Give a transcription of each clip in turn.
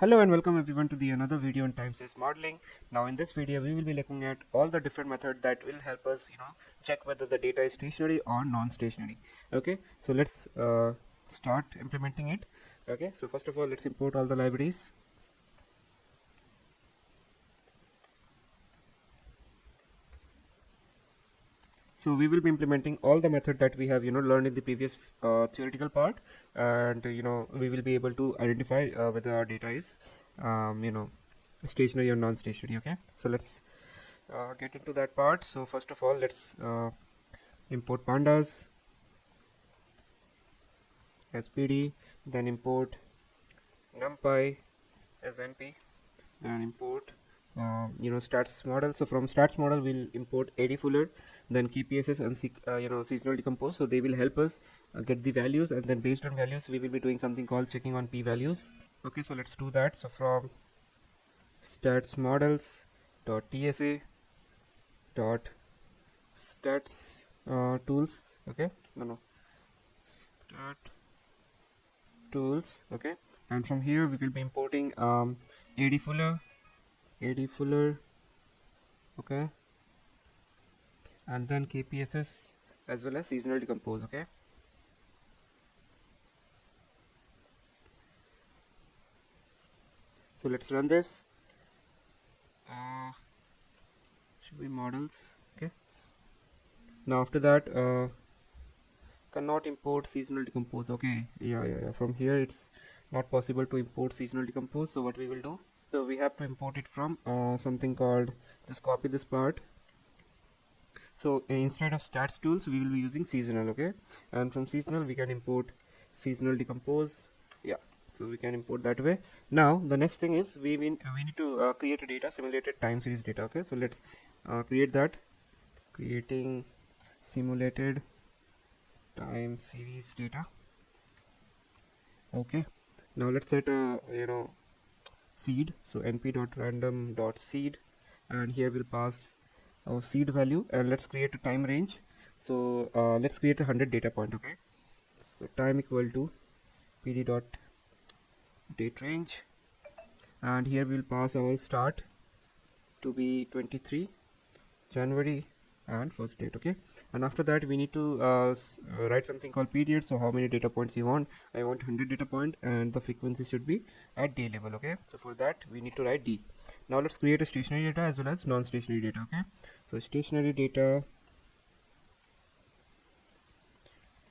Hello and welcome everyone to the another video on time series modeling. Now in this video we will be looking at all the different methods that will help us check whether the data is stationary or non-stationary. Okay, so let's start implementing it. Okay, so first of all let's import all the libraries. So we will be implementing all the method that we have learned in the previous theoretical part, and we will be able to identify whether our data is stationary or non-stationary. Okay, so let's get into that part. So first of all let's import pandas as pd, then import numpy as np, and import stats model. So from stats model we'll import Fuller, then kpss and seasonal decompose. So they will help us get the values, and then based on values we will be doing something called checking on p values. Okay, so let's do that. So from stats models dot tsa dot stats tools. Okay, stat tools. Okay, and from here we will be importing ad fuller, okay, and then kpss as well as seasonal decompose. Okay, so let's run this. Should be models. Okay, now after that cannot import seasonal decompose. Okay, yeah, from here it's not possible to import seasonal decompose. So what we will do, so we have to import it from something called, just copy this part. So instead of stats tools we will be using seasonal. Okay, and from seasonal we can import seasonal decompose. Yeah, so we can import that way. Now the next thing is we need to create a data simulated time series data. Okay, so let's create that. Creating simulated time series data. Okay, now let's set a seed. So np.random.seed, and here we'll pass our seed value, and let's create a time range. So let's create 100 data point. Okay, so time equal to pd dot date range, and here we'll pass our start to be 23 January and first date. Okay, and after that we need to write something called period. So how many data points you want? I want 100 data point, and the frequency should be at day level. Okay, so for that we need to write d. Now let's create a stationary data as well as non-stationary data. Okay, so stationary data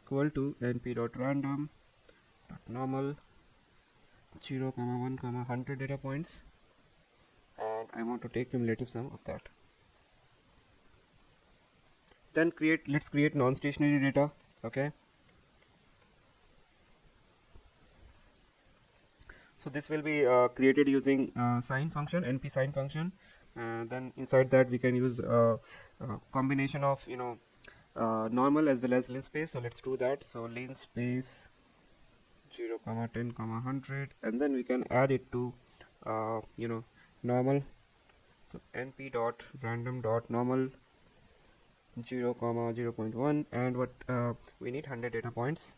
equal to np.random.normal 0, 1, 100 data points, and I want to take cumulative sum of that. Then let's create non-stationary data. Okay, so this will be created using sine function, np sine function. Then inside that we can use combination of normal as well as linspace. So let's do that. So linspace 0, 10, 100, and then we can add it to normal. So np dot random dot normal 0, 0.1, and what we need 100 data points.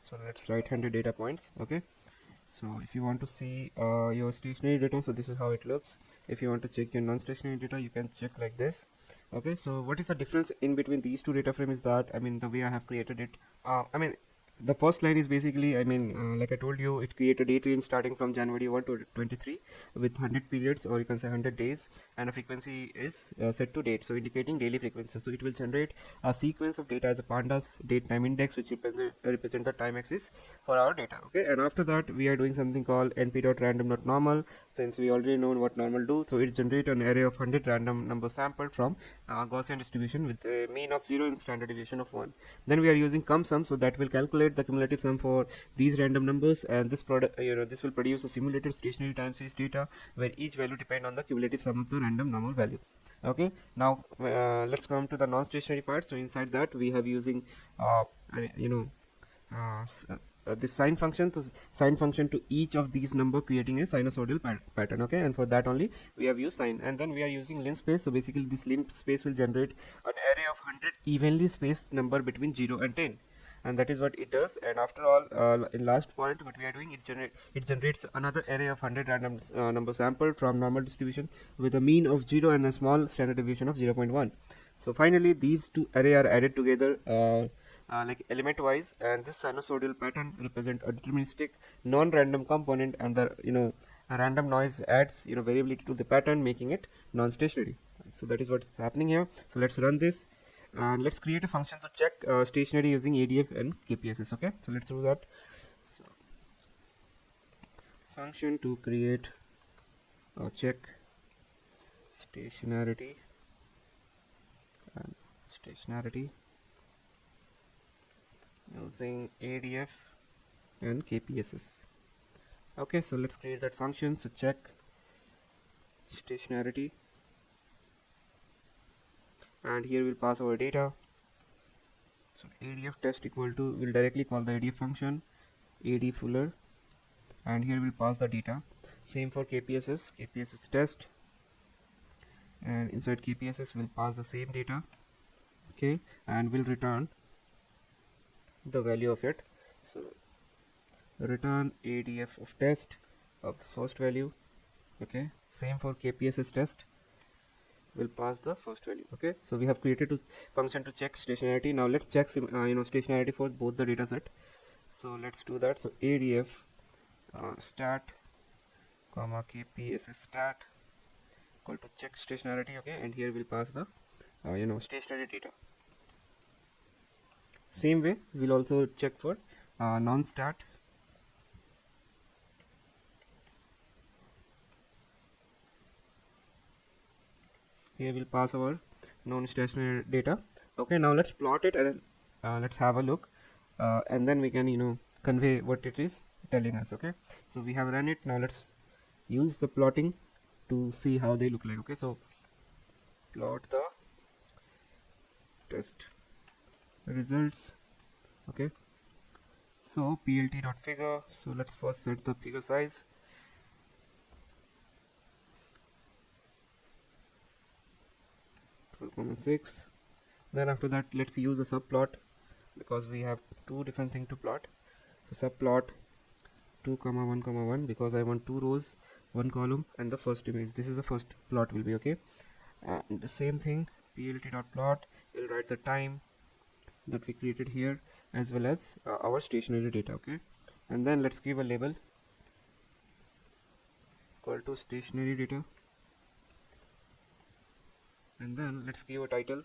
So let's write 100 data points. Okay, so if you want to see your stationary data, so this is how it looks. If you want to check your non-stationary data, you can check like this. Okay, so what is the difference in between these two data frames is that, the way I have created it, the first line is basically, like I told you, it create a date range starting from January 1 to 23 with 100 periods, or you can say 100 days, and a frequency is set to date, so indicating daily frequency. So it will generate a sequence of data as a pandas date time index, which represent the time axis for our data. Okay, and after that we are doing something called np.random.normal. Since we already know what normal do, so it generate an array of 100 random numbers sampled from Gaussian distribution with a mean of 0 and standard deviation of 1. Then we are using cum-sum, so that will calculate the cumulative sum for these random numbers, and this product this will produce a simulated stationary time series data where each value depend on the cumulative sum of the random normal value. Okay, now let's come to the non-stationary part. So inside that we have using this sine function. So sine function to each of these number creating a sinusoidal pattern. Okay, and for that only we have used sine, and then we are using linspace. So basically this linspace will generate an array of 100 evenly spaced number between 0 and 10. and that is what it does. And after all, in last point what we are doing, it generates another array of 100 random number sampled from normal distribution with a mean of 0 and a small standard deviation of 0.1. So finally these two array are added together like element wise, and this sinusoidal pattern represent a deterministic non-random component, and the a random noise adds variability to the pattern, making it non-stationary. So that is what's happening here. So let's run this and let's create a function to check stationary using ADF and KPSS. Okay, so let's do that. So, function to create check stationarity and stationarity using ADF and KPSS. Okay, so let's create that function. So check stationarity, and here we'll pass our data. So ADF test equal to, we'll directly call the ADF function Fuller, and here we'll pass the data. Same for KPSS test, and inside KPSS we'll pass the same data. Okay, and we'll return the value of it. So return ADF of test of the first value. Okay, same for KPSS test, will pass the first value. Okay, so we have created a function to check stationarity. Now let's check stationarity for both the data set. So let's do that. So ADF stat comma KPSS stat equal to check stationarity. Okay, and here we'll pass the stationary data. Same way we'll also check for non-stat. Here we'll pass our non-stationary data. Okay, now let's plot it, and let's have a look, and then we can convey what it is telling us. Okay, so we have run it. Now let's use the plotting to see how they look like. Okay, so plot the test results. Okay, so plt.figure. So let's first set the figure size. 12.6. Then after that let's use a subplot, because we have two different things to plot. So subplot 2,1,1, because I want 2 rows, 1 column, and the first image. This is the first plot will be. Okay, and the same thing, plt.plot, we'll write the time that we created here as well as our stationary data. Okay, and then let's give a label equal to stationary data, and then let's give a title.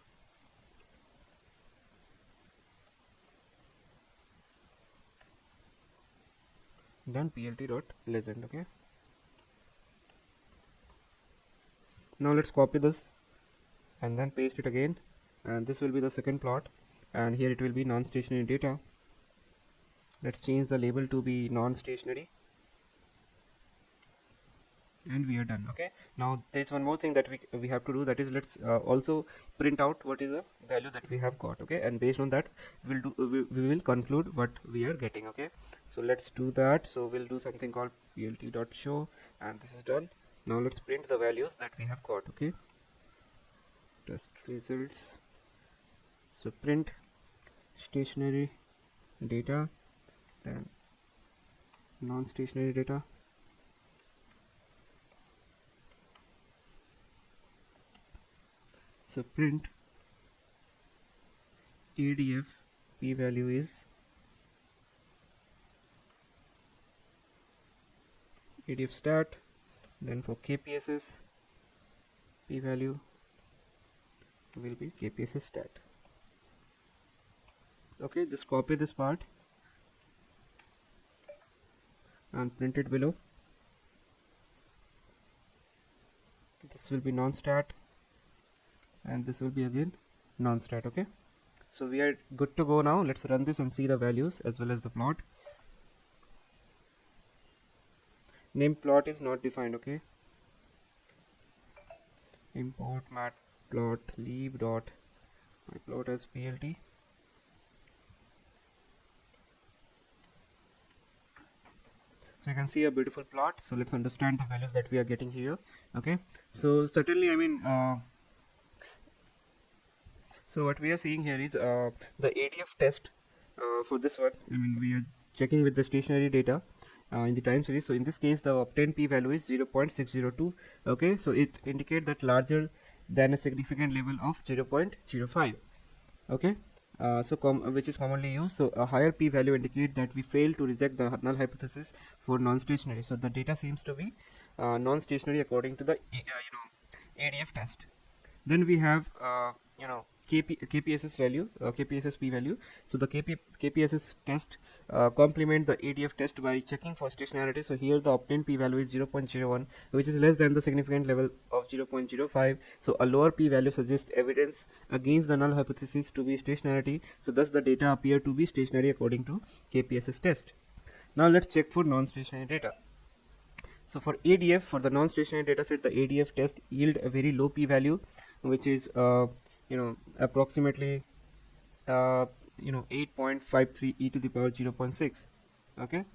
Then plt.legend. Okay, now let's copy this and then paste it again, and this will be the second plot, and here it will be non-stationary data. Let's change the label to be non-stationary, and we are done. Okay, now there's one more thing that we have to do, that is let's also print out what is the value that we have got. Okay, and based on that we will conclude what we are getting. Okay, so let's do that. So we'll do something called plt.show, and this is done. Now let's print the values that we have got. Okay, test results. So print stationary data, then non-stationary data, so print ADF p value is ADF stat, then for KPSS p value will be KPSS stat. Okay, just copy this part and print it below. This will be non-stat, and this will be again non-stat. Okay, so we are good to go now. Let's run this and see the values as well as the plot. Name plot is not defined. Okay, import matplotlib dot my plot as plt. So you can see a beautiful plot. So let's understand the values that we are getting here. Okay, so certainly so what we are seeing here is the ADF test For this one, I mean, we are checking with the stationary data in the time series. So in this case, the obtained p-value is 0.602. Okay, so it indicates that larger than a significant level of 0.05. Okay, which is commonly used. So a higher p-value indicates that we fail to reject the null hypothesis for non-stationary. So the data seems to be non-stationary according to the ADF test. Then we have KPSS value, KPSS p value. So the KPSS test complement the ADF test by checking for stationarity. So here the obtained p value is 0.01, which is less than the significant level of 0.05. So a lower p value suggests evidence against the null hypothesis to be stationarity. So thus the data appear to be stationary according to KPSS test. Now let's check for non-stationary data. So for ADF, for the non-stationary data set, the ADF test yield a very low p-value, which is approximately 8.53 e to the power 0.6. Okay,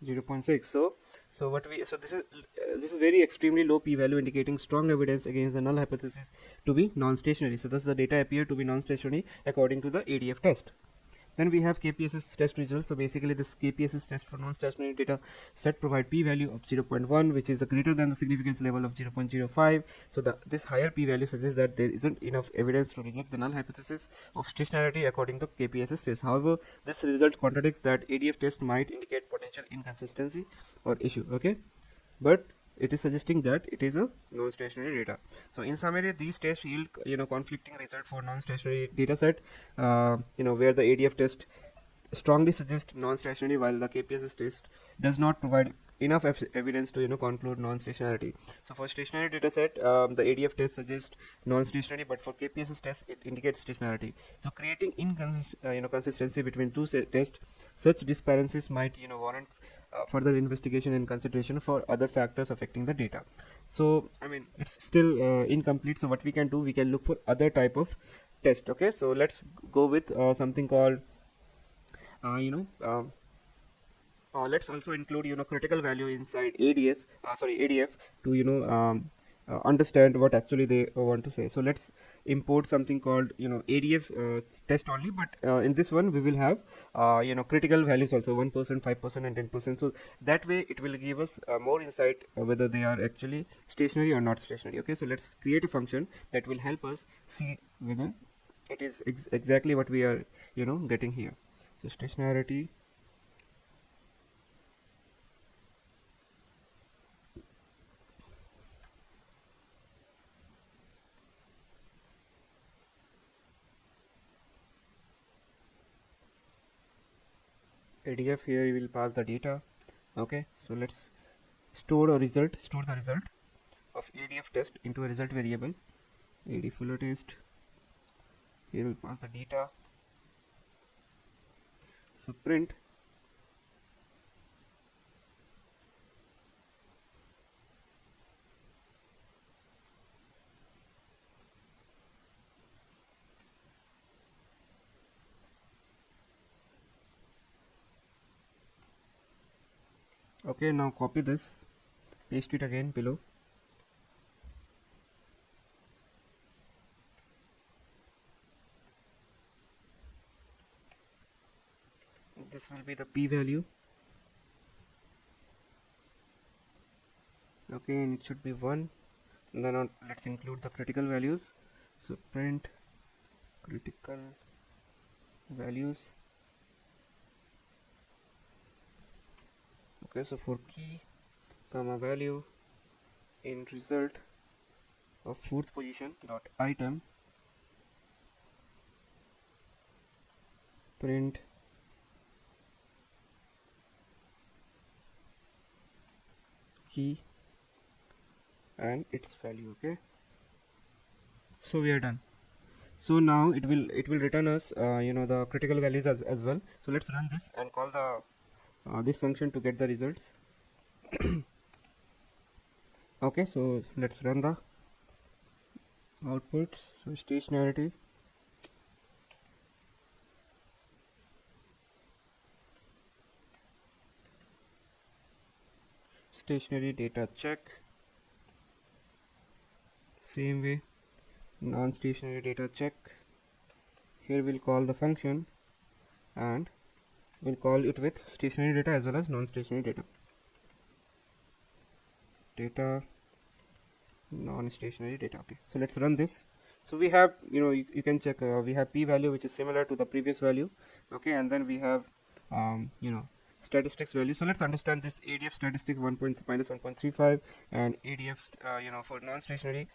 0.6. So this is very extremely low p-value, indicating strong evidence against the null hypothesis to be non-stationary. So thus the data appear to be non-stationary according to the ADF test. Then we have KPSS test results. So basically this KPSS test for non-stationary data set provide p-value of 0.1, which is greater than the significance level of 0.05. So this higher p-value suggests that there isn't enough evidence to reject the null hypothesis of stationarity according to KPSS test. However, this result contradicts that ADF test might indicate potential inconsistency or issue. Okay, but it is suggesting that it is a non-stationary data. So in summary, these tests yield conflicting result for non-stationary data set, where the ADF test strongly suggests non-stationary, while the KPSS test does not provide enough evidence to conclude non-stationarity. So for stationary data set, the ADF test suggests non-stationary, but for KPSS test it indicates stationarity. So creating consistency between two tests, such discrepancies might warrant further investigation and consideration for other factors affecting the data. So I mean, it's still incomplete. So what we can do, we can look for other type of test. Okay, so let's go with something called let's also include critical value inside ADF to understand what actually they want to say. So let's import something called ADF test only, but in this one we will have critical values also, 1%, 5%, and 10%. So that way it will give us more insight whether they are actually stationary or not stationary. Okay, so let's create a function that will help us see whether it is exactly what we are getting here. So stationarity ADF, here we will pass the data. Okay, so let's store the result of ADF test into a result variable. Fuller test, here we'll pass the data. So print okay, now copy this, paste it again below. This will be the p-value. Okay, and it should be 1. And then let's include the critical values. So print critical values. Okay, so for key comma value in result of fourth position dot item, print key and its value. Okay, so we are done. So now it will return us the critical values as well. So let's run this and call the this function to get the results. Okay, so let's run the outputs. So stationarity, stationary data check, same way non-stationary data check. Here we'll call the function and we'll call it with stationary data as well as non-stationary data non-stationary data. Okay, so let's run this. So we have, you can check, we have p-value which is similar to the previous value. Okay, and then we have statistics value. So let's understand this ADF statistics 1.35 and ADF for non-stationary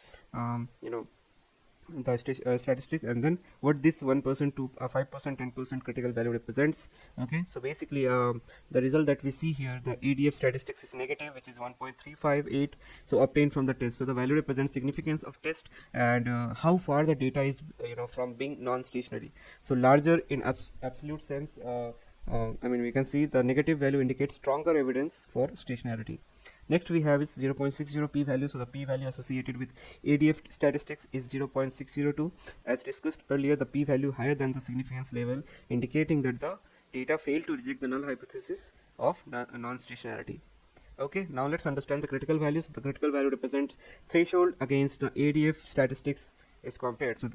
the statistics, and then what this 1% to 5% 10% critical value represents. Okay, so basically the result that we see here, the ADF statistics is negative, which is 1.358, so obtained from the test. So the value represents significance of test and how far the data is from being non-stationary. So larger in absolute sense, we can see the negative value indicates stronger evidence for stationarity. Next we have is 0.60 p-value. So the p-value associated with ADF statistics is 0.602. As discussed earlier, the p-value higher than the significance level, indicating that the data failed to reject the null hypothesis of non-stationarity. Okay, now let's understand the critical values. The critical value represents threshold against the ADF statistics is compared. So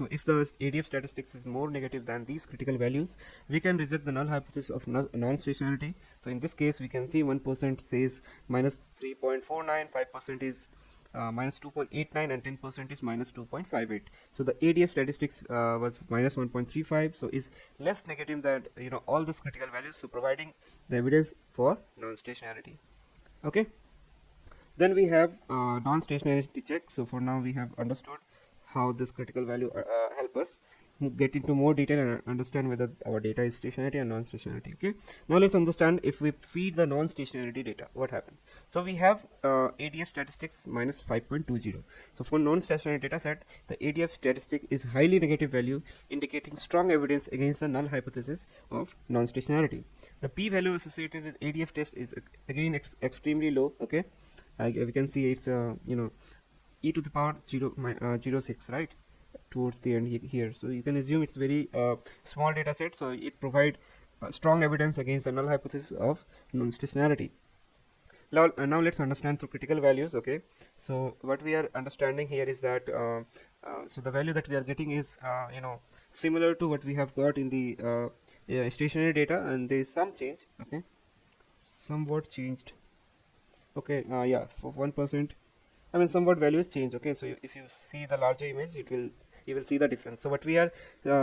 if the ADF statistics is more negative than these critical values, we can reject the null hypothesis of non-stationarity. So in this case, we can see 1% says minus 3.49, 5% is minus 2.89, and 10% is minus 2.58. So the ADF statistics was minus 1.35, so is less negative than all these critical values, so providing the evidence for non-stationarity. Okay, then we have non-stationarity check. So for now we have understood how this critical value help us get into more detail and understand whether our data is stationary and non-stationarity. Okay, now let's understand if we feed the non-stationarity data, what happens. So we have ADF statistics minus 5.20. So for non-stationary data set, the ADF statistic is highly negative value, indicating strong evidence against the null hypothesis of non-stationarity. The p-value associated with ADF test is again extremely low. Okay, we can see it's e to the power 0.06, right, towards the end here. So you can assume it's very small data set, so it provides strong evidence against the null hypothesis of non-stationarity. Now let's understand through critical values. Okay, so what we are understanding here is that so the value that we are getting is similar to what we have got in the stationary data, and there is some change. Okay, somewhat changed. Okay, yeah, for 1%, somewhat values change. Okay, so if you see the larger image, you will see the difference. So what we are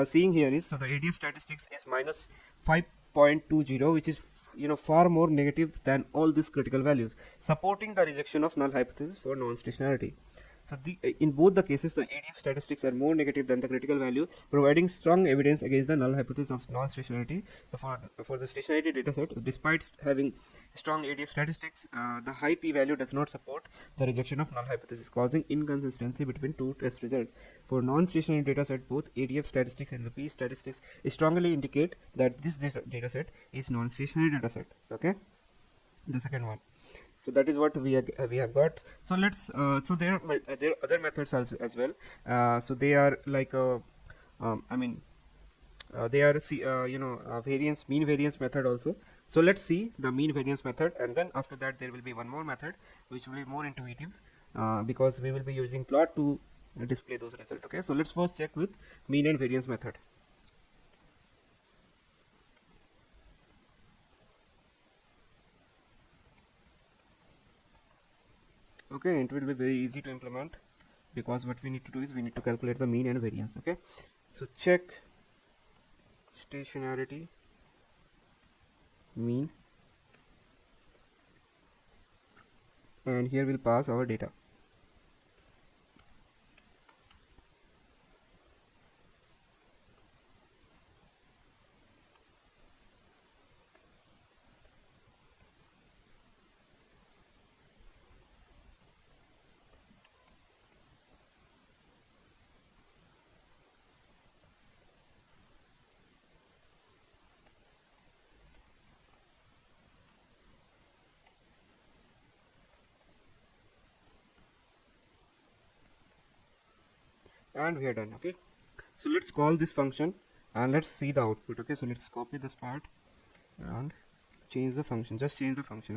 seeing here is, so the ADF statistics is minus 5.20, which is far more negative than all these critical values, supporting the rejection of null hypothesis for non-stationarity. So in both the cases, the ADF statistics are more negative than the critical value, providing strong evidence against the null hypothesis of non-stationarity. So for the stationarity data set, despite having strong ADF statistics, the high p-value does not support the rejection of null hypothesis, causing inconsistency between two test results. For non-stationary data set, both ADF statistics and the p statistics strongly indicate that this data set is non-stationary data set. Okay, the second one. So that is what we have got. So let's so there are other methods as well. So they are like they are mean variance method also. So let's see the mean variance method, and then after that there will be one more method which will be more intuitive because we will be using plot to display those results. Okay, so let's first check with mean and variance method. Okay, it will be very easy to implement because what we need to do is we need to calculate the mean and variance. Okay, so check stationarity mean, and here we'll pass our data. And we are done. Okay, so let's call this function and let's see the output. Okay, so let's copy this part and change the function, just change the function.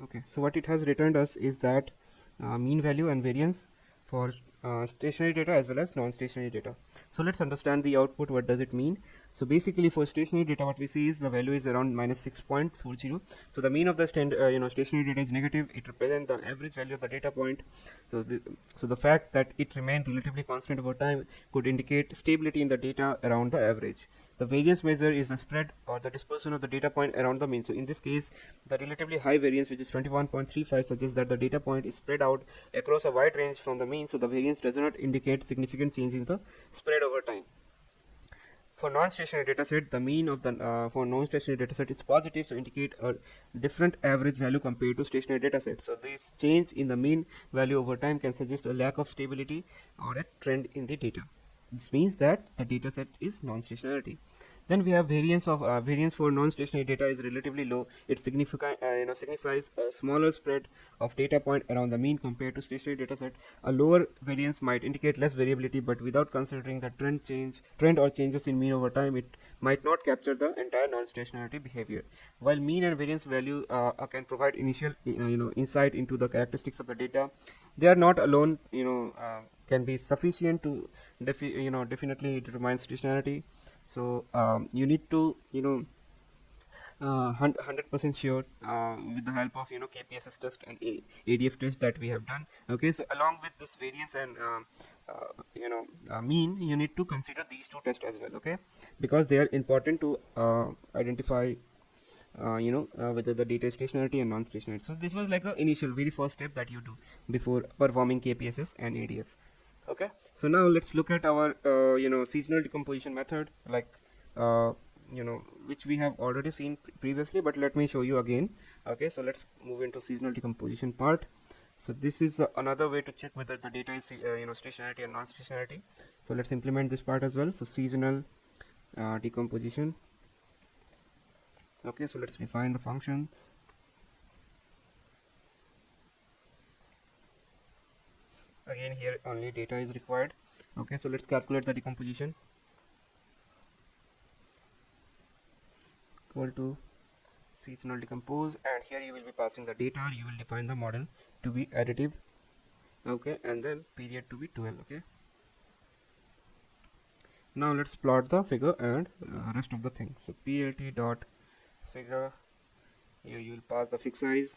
Okay, so what it has returned us is that mean value and variance for stationary data as well as non-stationary data. So let's understand the output. What does it mean? So basically, for stationary data, what we see is the value is around minus 6.40. So the mean of the stationary data is negative. It represents the average value of the data point. So the fact that it remained relatively constant over time could indicate stability in the data around the average. The variance measure is the spread or the dispersion of the data point around the mean. So in this case, the relatively high variance, which is 21.35, suggests that the data point is spread out across a wide range from the mean. So the variance does not indicate significant change in the spread over time. For non-stationary dataset, the mean of the for non-stationary dataset is positive, so indicate a different average value compared to stationary dataset. So this change in the mean value over time can suggest a lack of stability or a trend in the data. This means that the dataset is non-stationarity. Then we have variance for non-stationary data is relatively low. It signifies a smaller spread of data point around the mean compared to stationary dataset. A lower variance might indicate less variability, but without considering the trend or changes in mean over time, it might not capture the entire non-stationarity behavior. While mean and variance value can provide initial insight into the characteristics of the data, they are not alone can be sufficient to definitely determine stationarity. So you need to 100% sure with the help of KPSS test and ADF test that we have done. Okay, so along with this variance and mean, you need to consider these two tests as well. Okay, because they are important to identify whether the data is stationarity and non-stationarity. So this was like a initial very first step that you do before performing KPSS and ADF. Okay, so now let's look at our seasonal decomposition method, like which we have already seen previously, but let me show you again. Okay, so let's move into seasonal decomposition part. So this is another way to check whether the data is stationarity and non-stationarity. So let's implement this part as well. So seasonal decomposition. Okay, so let's define the function. Again, here only data is required. Okay, so let's calculate the decomposition. Equal to seasonal decompose, and here you will be passing the data. You will define the model to be additive. Okay, and then period to be 12. Okay, now let's plot the figure and rest of the things. So plt dot figure, here you will pass the fixed size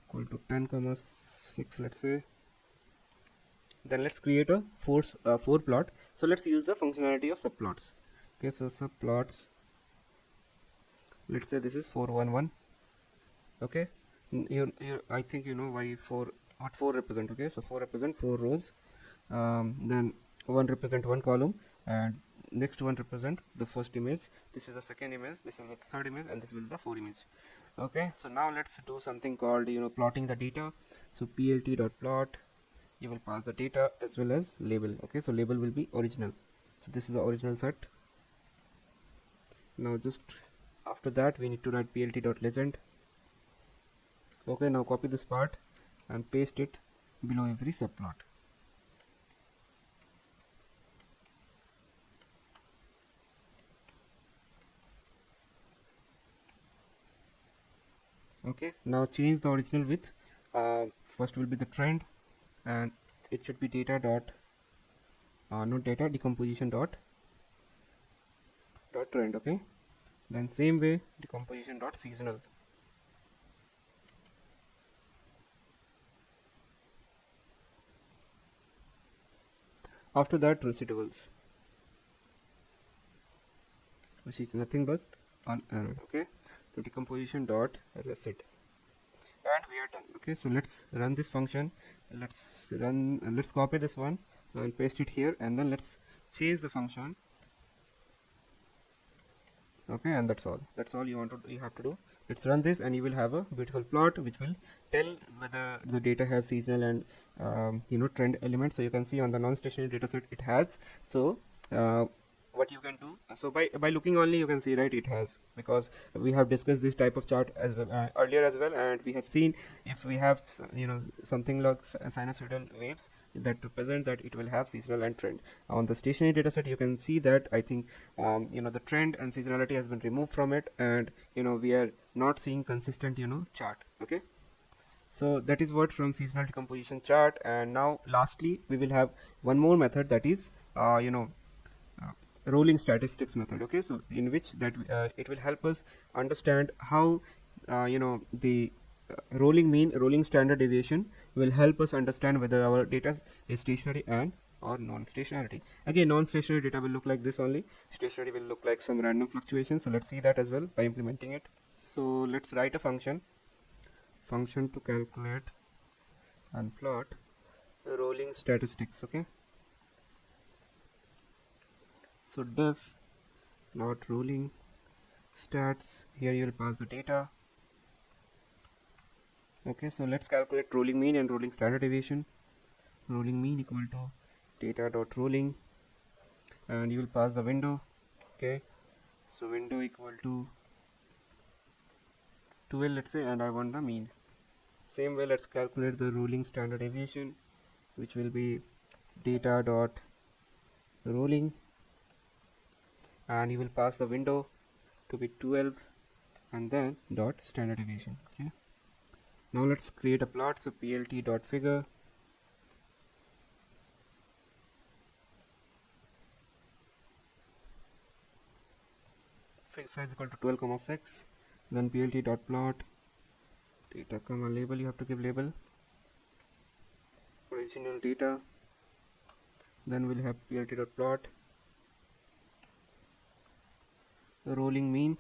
equal to 10,6, let's say. Then let's create a four plot. So let's use the functionality of subplots. Okay, so subplots, let's say this is 411. Okay, I think you know why what 4 represent. Okay, so 4 represent 4 rows, then 1 represent 1 column, and next one represent the first image. This is the second image, this is the third image, and this will be the 4 image. Okay, so now let's do something called plotting the data. So plt dot plot, you will pass the data as well as label. Okay, so label will be original. So this is the original set. Now just after that we need to write plt dot legend. Okay, now copy this part and paste it below every subplot. Okay, now change the original with first will be the trend, and it should be data dot not data decomposition dot trend. Okay, then same way decomposition dot seasonal. After that residuals, which is nothing but unerrored. Okay, so decomposition dot resid, and we are done. Okay, so let's run this function. Let's copy this one and paste it here, and then let's change the function. Okay, and that's all you have to do. Let's run this, and you will have a beautiful plot which will tell whether the data has seasonal and trend elements. So you can see on the non-stationary data set it has. So what you can do, so by looking only you can see, right, it has, because we have discussed this type of chart as well earlier as well, and we have seen if we have something like sinusoidal waves that represent that it will have seasonal and trend. On the stationary data set you can see that I think the trend and seasonality has been removed from it, and we are not seeing consistent chart. Okay, So that is what from seasonal decomposition chart. And now lastly we will have one more method, that is uh, rolling statistics method. Okay, so in which that it will help us understand how the rolling mean, rolling standard deviation will help us understand whether our data is stationary and or non-stationarity. Again, non-stationary data will look like this only, stationary will look like some random fluctuation. So let's see that as well by implementing it. So let's write a function to calculate and plot rolling statistics. Okay, so def plot rolling stats. Here you will pass the data. Okay, so let's calculate rolling mean and rolling standard deviation. Rolling mean equal to data dot rolling, and you will pass the window. Okay, so window equal to 12, let's say, and I want the mean. Same way, let's calculate the rolling standard deviation, which will be data dot rolling, and you will pass the window to be 12 and then dot standard deviation. Okay, now let's create a plot. So plt dot figure, figure size equal to 12,6, then plt dot plot data comma label. You have to give label original data, then we'll have plt dot plot the rolling mean,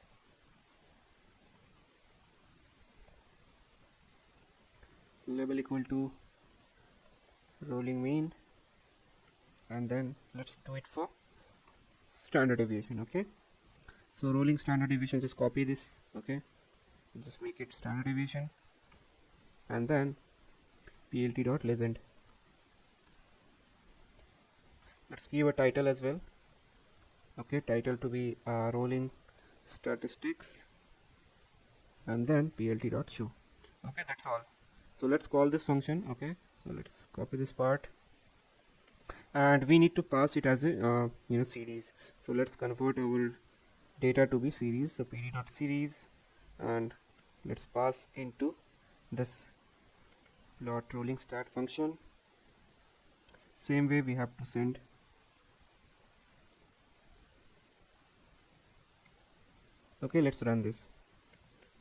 label equal to rolling mean, and then let's do it for standard deviation. Okay, so rolling standard deviation, just copy this. Okay, just make it standard deviation, and then plt dot legend. Let's give a title as well. Okay, title to be rolling statistics, and then plt dot show. Okay, that's all. So let's call this function. Okay, so let's copy this part, and we need to pass it as a series. So let's convert our data to be series. So pd dot series, and let's pass into this plot rolling stat function. Same way we have to send. Okay, let's run this.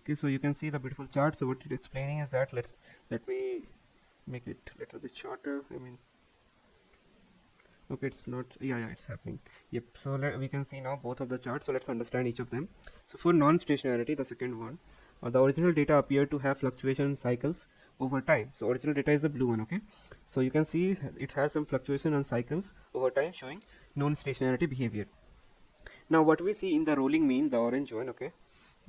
Okay, so you can see the beautiful chart. So what it's explaining is that let me make it a little bit shorter. I mean, okay, it's not, yeah, it's happening. Yep, so we can see now both of the charts. So let's understand each of them. So for non-stationarity, the second one, the original data appear to have fluctuation cycles over time. So original data is the blue one. Okay, so you can see it has some fluctuation and cycles over time, showing non-stationarity behavior. Now what we see in the rolling mean, the orange one. Okay,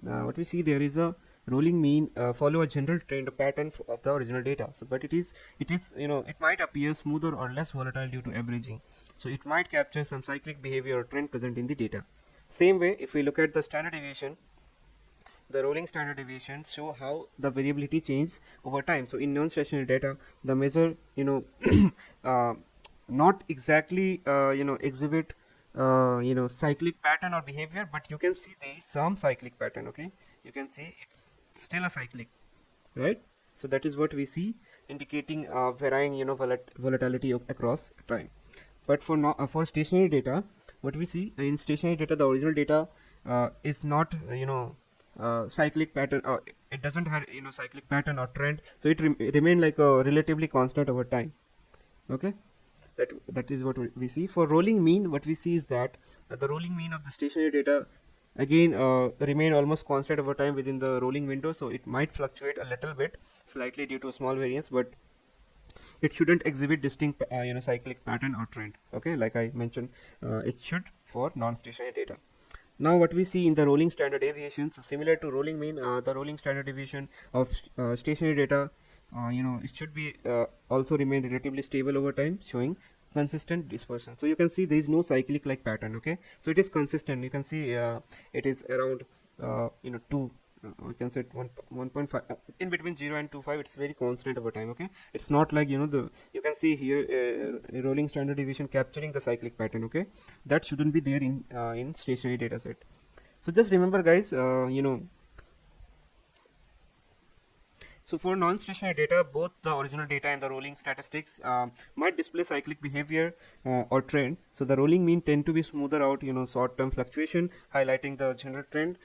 what we see, there is a rolling mean follow a general trend pattern of the original data. So but it is it might appear smoother or less volatile due to averaging. So it might capture some cyclic behavior or trend present in the data. Same way, if we look at the standard deviation, the rolling standard deviation show how the variability changes over time. So in non-stationary data, the measure uh, not exactly exhibit cyclic pattern or behavior, but you can see there is some cyclic pattern. Okay, you can see it's still a cyclic, right? So that is what we see, indicating varying volatility across time. But for for stationary data, what we see in stationary data, the original data is not cyclic pattern, it doesn't have cyclic pattern or trend, so it remain like a relatively constant over time. Okay, that is what we see. For rolling mean, what we see is that the rolling mean of the stationary data again remain almost constant over time within the rolling window. So it might fluctuate a little bit slightly due to a small variance, but it shouldn't exhibit distinct cyclic pattern or trend. Okay, like I mentioned, it should for non-stationary data. Now what we see in the rolling standard deviation, so similar to rolling mean, the rolling standard deviation of stationary data, it should be also remain relatively stable over time, showing consistent dispersion. So you can see there is no cyclic like pattern. Okay, so it is consistent. You can see it is around 2, we can say 1.5, in between 0 and 2.5. It's very constant over time. Okay, it's not like you can see here rolling standard deviation capturing the cyclic pattern. Okay, that shouldn't be there in stationary data set. So just remember guys, So for non-stationary data, both the original data and the rolling statistics might display cyclic behavior or trend. So the rolling mean tend to be smoother out, short-term fluctuation, highlighting the general trend,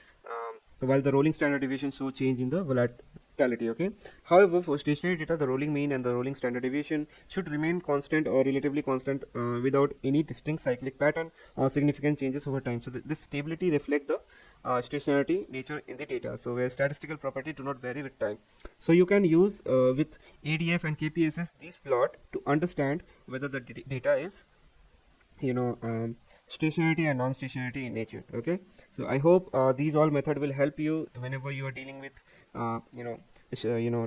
while the rolling standard deviation show change in the volatility. Okay. However, for stationary data, the rolling mean and the rolling standard deviation should remain constant or relatively constant without any distinct cyclic pattern or significant changes over time. So this stability reflects the stationarity nature in the data, so where statistical property do not vary with time. So you can use with ADF and KPSS these plot to understand whether the data is stationarity and non-stationarity in nature. Okay, so I hope these all method will help you whenever you are dealing with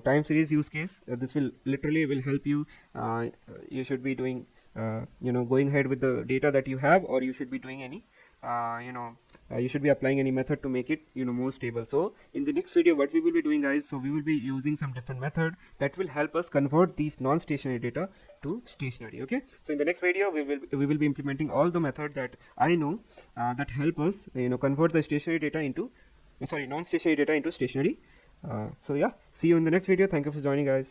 time series use case. This will literally will help you. You should be doing going ahead with the data that you have, or you should be doing any you should be applying any method to make it more stable. So in the next video, what we will be doing, guys, so we will be using some different method that will help us convert these non-stationary data to stationary. Okay, so in the next video we will be implementing all the method that I know that help us convert the stationary data into non-stationary data into stationary. So yeah, see you in the next video. Thank you for joining, guys.